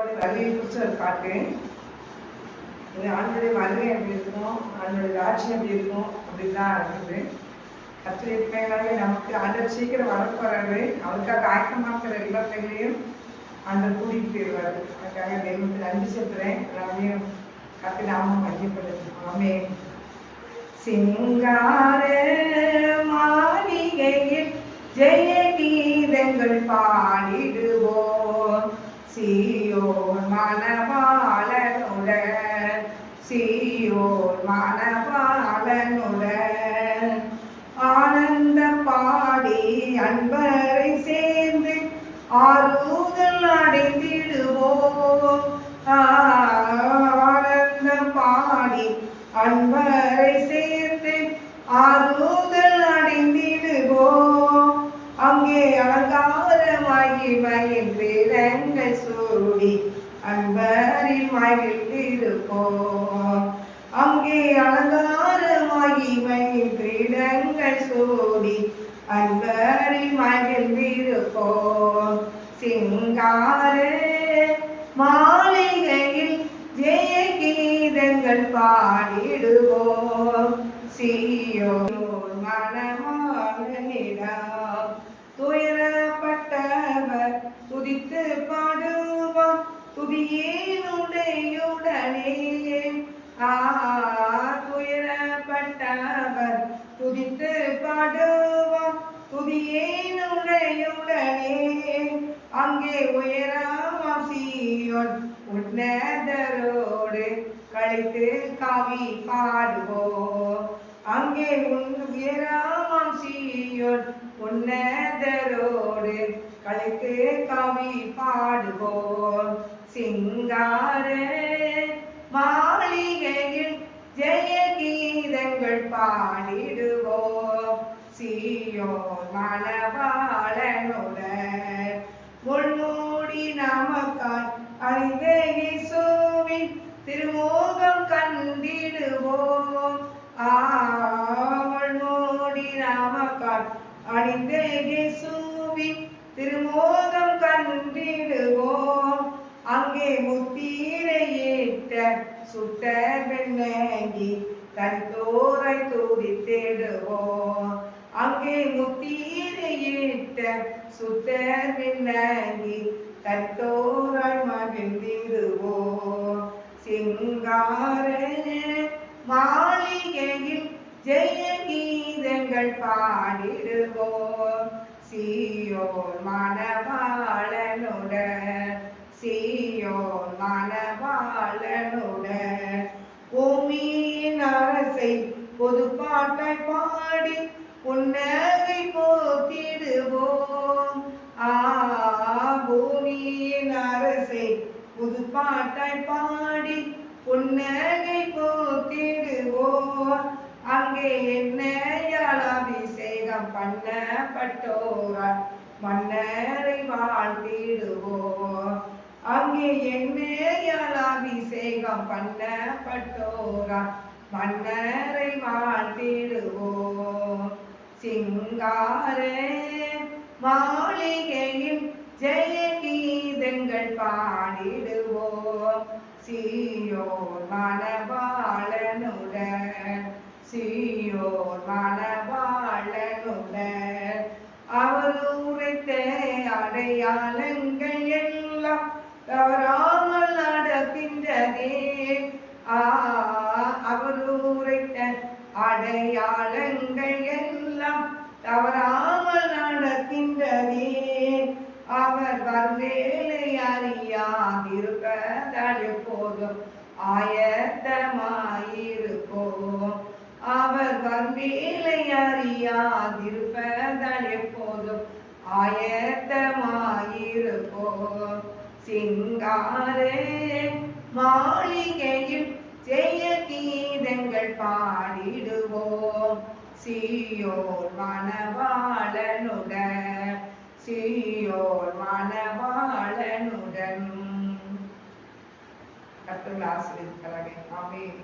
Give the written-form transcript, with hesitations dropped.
வருகையை குறித்து ஒரு பாட்டு. ஆண்டுடைய வருகை எப்படி இருக்கும், ஆண்டுடைய ராட்சியம் எப்படி இருக்கும் அப்படின்னு தான் இருக்குது. கத்திரி பிள்ளைகளாவே நமக்கு ஆண்டவர் சீக்கிரம் வரப்போறாரு. அவருக்காக ஆயக்கமாக்குற எல்லா பிள்ளைகளையும் ஆண்டவர் கூட்டிகிட்டு போயிடுவாரு. அதுக்காக தெய்வத்துக்கு நன்றி செலுத்துறேன். எல்லாரையும் கத்தி நாமம் மகிமைப்படுத்தும். ஆமென். சிங்கார மாளிகையில் ஜெய கீதங்கள் பாடிடுவோம். சீயோன் மணவாளனுடன், சீயோன் மணவாளனுடன் ஆனந்த பாடி அன்பரை சேர்ந்து ஆறுதல் அடைந்திடுவோம். ஆனந்தம் பாடி அன்பரை சேர்ந்து ஆறுதல் அடைந்திடுவோம். அங்கே அலங்கார மகிமையின் வேதங்கள் சூடி அன்பரில் மகிழ்ந்திருப்போம். அங்கே அலங்கார மகிமையின் கிரீடங்கள் சூடி அன்பரில் மகிழ்ந்திருப்போம். சிங்கார மாளிகையில் ஜெய கீதங்கள் பாடிடுவோம். சீயோன் மணவாளனிடம் துயரப்பட்டவர் துதித்து பாடுவார் துதியேனுடையுடனே. துயரப்பட்டவர் துதித்து பாடுவார் துதியேனுடையுடனே. அங்கே உயரமாம் சீயோன் உன்னதரோடு கழித்து கவி பாடுவோம். அங்கே உயரமாம் சீயோன் உன்னதரோடு கழித்து கவி பாடுவோம். சிங்கார மாளிகையில் ஜெய கீதங்கள் பாடிடுவோம். சீயோன் மணவாளனுடன் முள்மூடி நமக்காய் அழிந்த இயேசுவின் திருமுகம் கண்டிடுவோம். முள்மூடி நமக்காய் அழிந்த இயேசுவின் திருமுகம் கண்டிடுவோம். அங்கே முத்திரையிட்ட சுட்ட வெண்ணங்கி தனித்தோரை துதித்திடுவோம். அங்கே முத்திரையிட்ட சுத்த வெண்ணங்கி தனித்தோராய் மகிழ்ந்திடுவோம். சிங்கார மாளிகையில் ஜெய கீதங்கள் பாடிடுவோம். சீயோன் மணவாளனுடன், சீயோன் மணவாளனுடன் பூமியின் அரசை பொது பாட்டை பாடி புன்னகை போத்திடுவோம். பூமியின் அரசை புது பாட்டை பாடி புன்னகை போத்திடுவோம். அங்கே எண்ணெயால் அபிஷேகம் பண்ணப்பட்டோரால் மன்னரை வாழ்த்திடுவோம். அங்கே எண்ணெயால் அபிஷேகம் பண்ணப்பட்டோரால் மன்னரை வாழ்த்திடுவோம். சிங்கார மாளிகையில் ஜெய கீதங்கள் பாடிடுவோம். சீயோன் மணவாளனுடன், சீயோன் மணவாளனுடன் அவர் உரைத்த அடையாளங்கள் எல்லாம் தவறாமல் நடக்கின்றதே. அவர் உரைத்த அடையாளங்கள் எல்லாம் தவறாமல் நடக்கின்றதே. அவர் வருவேலை அறியாதிருப்பதால் எப்போதும் ஆயத்தமாயிருப்போம். அவர் வருவேலை அறியாதிருப்பதால் எப்போதும் ஆயத்தமாயிருப்போம். சிங்கார மாளிகையில் ஜெய கீதங்கள் பாடிடுவோம். சீயோன் மணவாளனுடன், சீயோன் மணவாளனுடன். கர்த்தர் ஆசீர்வதிப்பாராக. ஆமென்.